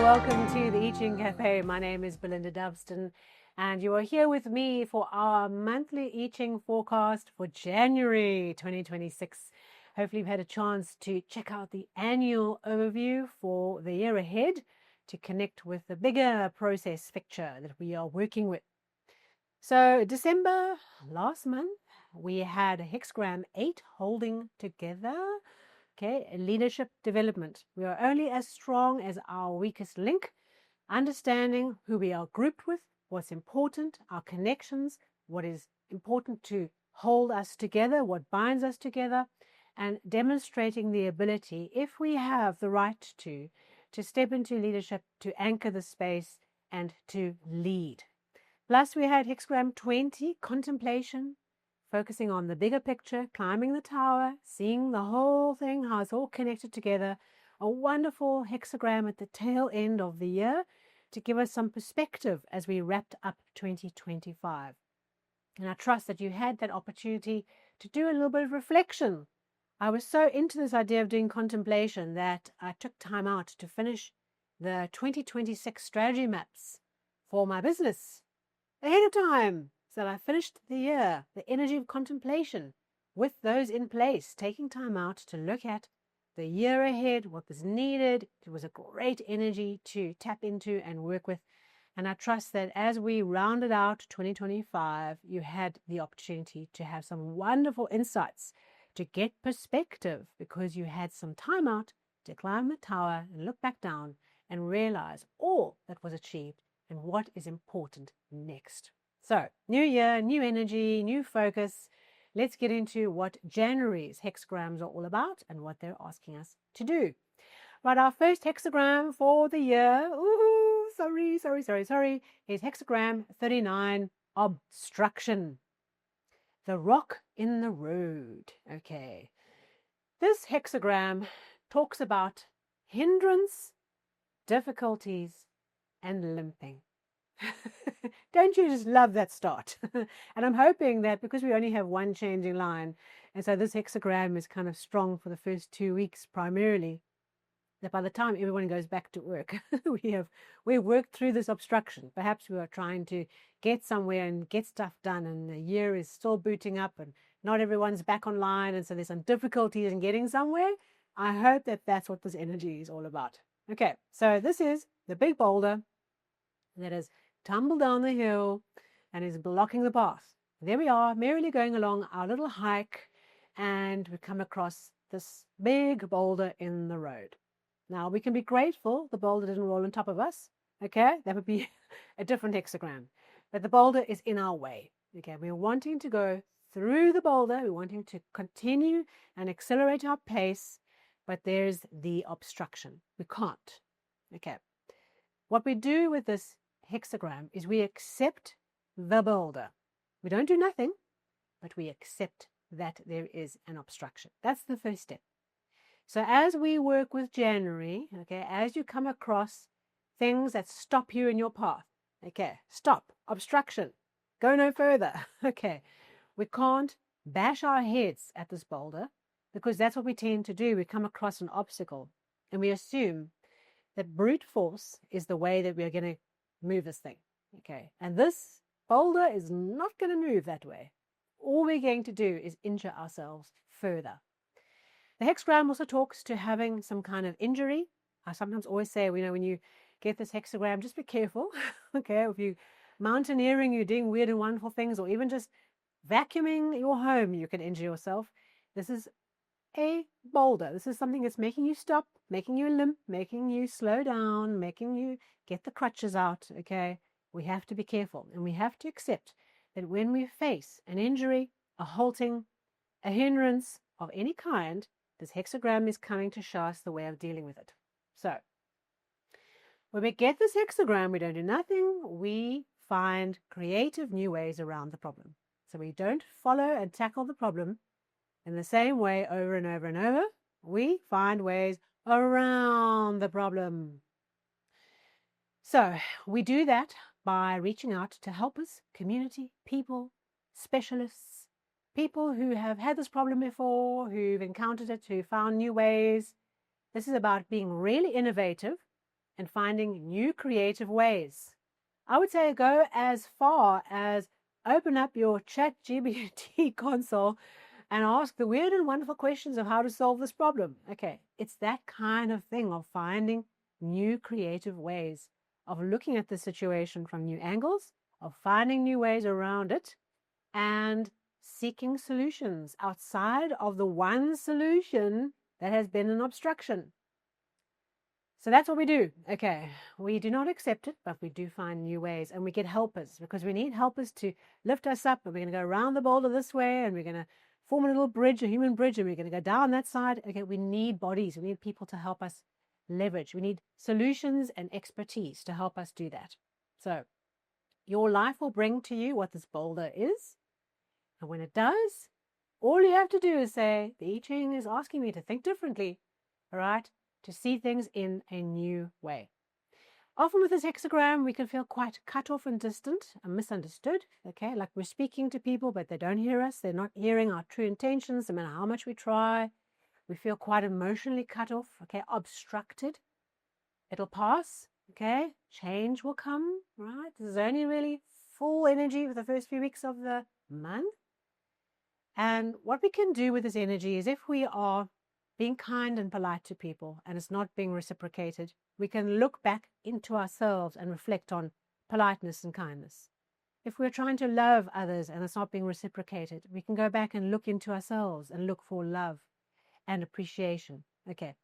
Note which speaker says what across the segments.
Speaker 1: welcome to the I Ching Cafe. My name is Belinda Dubston, and you are here with me for our monthly I Ching forecast for January 2026. Hopefully, you've had a chance to check out the annual overview for the year ahead to connect with the bigger process picture that we are working with. So, December last month, we had Hexagram 8 holding together. Okay, leadership development. We are only as strong as our weakest link. Understanding who we are grouped with, what's important, our connections, what is important to hold us together, what binds us together, and demonstrating the ability, if we have the right to step into leadership, to anchor the space, and to lead. Plus, we had Hexagram 20, contemplation, focusing on the bigger picture, climbing the tower, seeing the whole thing, how it's all connected together. A wonderful hexagram at the tail end of the year to give us some perspective as we wrapped up 2025. And I trust that you had that opportunity to do a little bit of reflection. I was so into this idea of doing contemplation that I took time out to finish the 2026 strategy maps for my business ahead of time. So I finished the year, the energy of contemplation, with those in place, taking time out to look at the year ahead, what was needed. It was a great energy to tap into and work with. And I trust that as we rounded out 2025, you had the opportunity to have some wonderful insights, to get perspective, because you had some time out to climb the tower and look back down and realize all that was achieved and what is important next. So, new year, new energy, new focus. Let's get into what January's hexagrams are all about and what they're asking us to do. Right, our first hexagram for the year, is hexagram 39, obstruction. The rock in the road. Okay. This hexagram talks about hindrance, difficulties, and limping. Don't you just love that start? And I'm hoping that because we only have one changing line, and so this hexagram is kind of strong for the first 2 weeks primarily, that by the time everyone goes back to work, we've worked through this obstruction. Perhaps we are trying to get somewhere and get stuff done, and the year is still booting up and not everyone's back online, and so there's some difficulties in getting somewhere. I hope that that's what this energy is all about. Okay, so this is the big boulder that has tumbled down the hill and is blocking the path. There we are, merrily going along our little hike, and we come across this big boulder in the road. Now, we can be grateful the boulder didn't roll on top of us. Okay, that would be a different hexagram. But the boulder is in our way. Okay, we're wanting to go through the boulder. We're wanting to continue and accelerate our pace, but there's the obstruction. We can't. Okay. What we do with this hexagram is we accept the boulder. We don't do nothing, but we accept that there is an obstruction. That's the first step. So as we work with January, okay, as you come across things that stop you in your path, okay, stop, obstruction, go no further, okay, we can't bash our heads at this boulder because that's what we tend to do. We come across an obstacle and we assume that brute force is the way that we're going to move this thing, okay, and this boulder is not going to move that way. All we're going to do is injure ourselves further. The hexagram also talks to having some kind of injury. I sometimes always say, when you get this hexagram, just be careful. Okay, if you're mountaineering, you're doing weird and wonderful things, or even just vacuuming your home, you can injure yourself. This is a boulder. This is something that's making you stop, making you limp, making you slow down, making you get the crutches out. Okay, we have to be careful, and we have to accept that when we face an injury, a halting, a hindrance of any kind, this hexagram is coming to show us the way of dealing with it. So, when we get this hexagram, we don't do nothing. We find creative new ways around the problem. So we don't follow and tackle the problem in the same way over and over and over. We find ways around the problem. So we do that by reaching out to helpers, community, people, specialists, people who have had this problem before, who've encountered it, who found new ways. This is about being really innovative and finding new creative ways. I would say go as far as open up your ChatGPT console and ask the weird and wonderful questions of how to solve this problem. Okay, it's that kind of thing of finding new creative ways of looking at the situation from new angles, of finding new ways around it, and seeking solutions outside of the one solution that has been an obstruction. So that's what we do. Okay, we do not accept it, but we do find new ways, and we get helpers because we need helpers to lift us up, and we're going to go around the boulder this way, and we're going to form a little bridge, a human bridge, and we're going to go down that side. Okay, we need bodies. We need people to help us leverage. We need solutions and expertise to help us do that. So your life will bring to you what this boulder is, and when it does, all you have to do is say, the I Ching is asking me to think differently, all right? To see things in a new way. Often with this hexagram, we can feel quite cut off and distant and misunderstood, okay? Like we're speaking to people, but they don't hear us. They're not hearing our true intentions, no matter how much we try. We feel quite emotionally cut off, okay? Obstructed. It'll pass, okay? Change will come, right? This is only really full energy for the first few weeks of the month. And what we can do with this energy is if we are being kind and polite to people and it's not being reciprocated, we can look back into ourselves and reflect on politeness and kindness. If we're trying to love others and it's not being reciprocated, we can go back and look into ourselves and look for love and appreciation. Okay.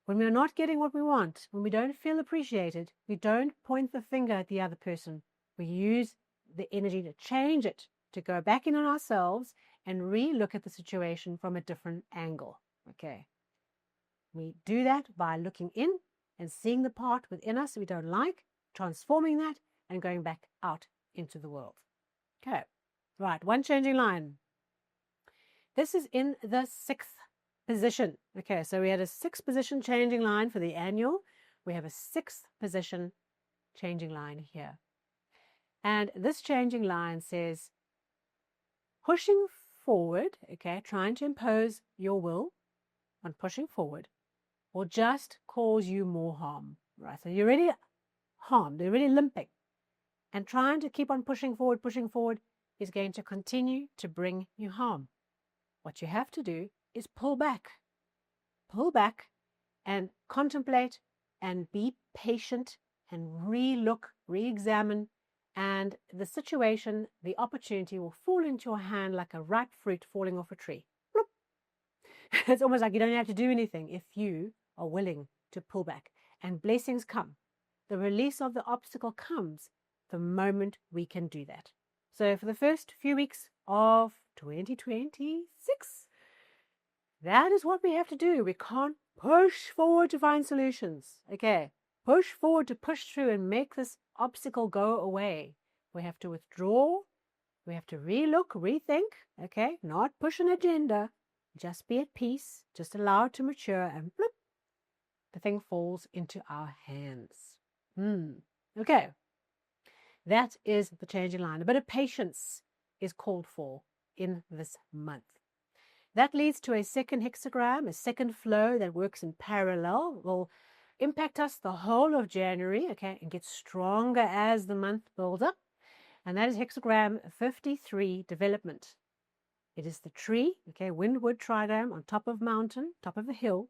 Speaker 1: When we're not getting what we want, when we don't feel appreciated, we don't point the finger at the other person. We use the energy to change it, to go back in on ourselves and re-look at the situation from a different angle. Okay. We do that by looking in and seeing the part within us we don't like, transforming that, and going back out into the world. Okay, right, one changing line. This is in the 6th position. Okay, so we had a 6th position changing line for the annual. We have a 6th position changing line here. And this changing line says, pushing forward, okay, trying to impose your will on pushing forward, will just cause you more harm, right? So you're already harmed, you're already limping. And trying to keep on pushing forward is going to continue to bring you harm. What you have to do is pull back and contemplate and be patient and re-look, re-examine, and the situation, the opportunity will fall into your hand like a ripe fruit falling off a tree. Bloop. It's almost like you don't have to do anything if you are willing to pull back, and blessings come. The release of the obstacle comes the moment we can do that. So for the first few weeks of 2026, that is what we have to do. We can't push forward to find solutions. Okay, push forward to push through and make this obstacle go away. We have to withdraw. We have to relook, rethink. Okay, not push an agenda. Just be at peace. Just allow it to mature, and bloop, the thing falls into our hands. Okay, that is the changing line. A bit of patience is called for in this month. That leads to a second hexagram, a second flow that works in parallel, will impact us the whole of January, okay, and get stronger as the month builds up. And that is hexagram 53, development. It is the tree, okay, windward trigram on top of mountain, top of a hill,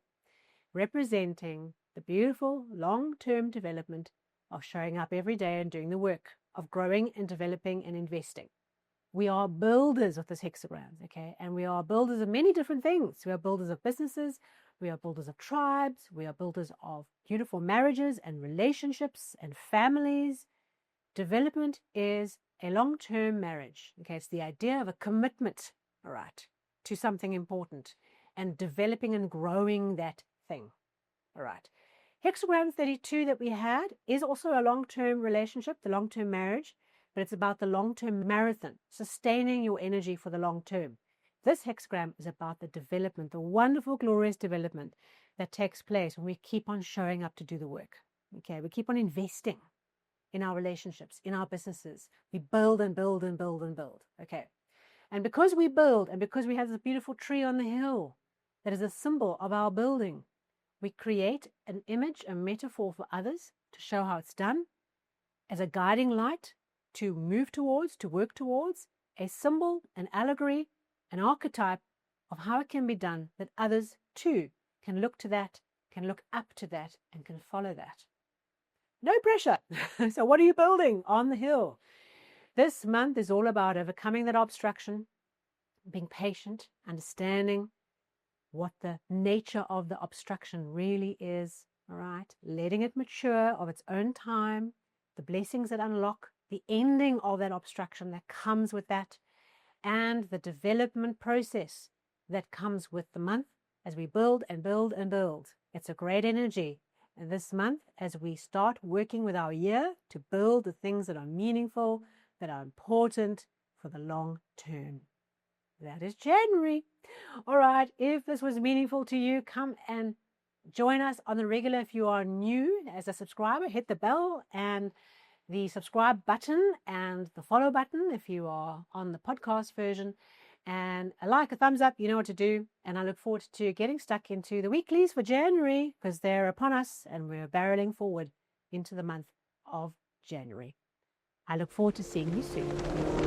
Speaker 1: representing the beautiful long-term development of showing up every day and doing the work, of growing and developing and investing. We are builders of this hexagram, okay? And we are builders of many different things. We are builders of businesses. We are builders of tribes. We are builders of beautiful marriages and relationships and families. Development is a long-term marriage, okay? It's the idea of a commitment, all right, to something important and developing and growing that thing, all right? Hexagram 32 that we had is also a long-term relationship, the long-term marriage, but it's about the long-term marathon, sustaining your energy for the long term. This hexagram is about the development, the wonderful, glorious development that takes place when we keep on showing up to do the work. Okay, we keep on investing in our relationships, in our businesses. We build and build and build and build. Okay, and because we build and because we have this beautiful tree on the hill that is a symbol of our building, we create an image, a metaphor for others to show how it's done, as a guiding light to move towards, to work towards, a symbol, an allegory, an archetype of how it can be done, that others too can look to that, can look up to that, and can follow that. No pressure. So what are you building on the hill? This month is all about overcoming that obstruction, being patient, understanding what the nature of the obstruction really is, all right? Letting it mature of its own time, the blessings that unlock, the ending of that obstruction that comes with that, and the development process that comes with the month as we build and build and build. It's a great energy. And this month, as we start working with our year to build the things that are meaningful, that are important for the long term. That is January. All right, if this was meaningful to you, come and join us on the regular. If you are new as a subscriber, hit the bell and the subscribe button and the follow button if you are on the podcast version. And a thumbs up, you know what to do. And I look forward to getting stuck into the weeklies for January, because they're upon us and we're barreling forward into the month of January. I look forward to seeing you soon.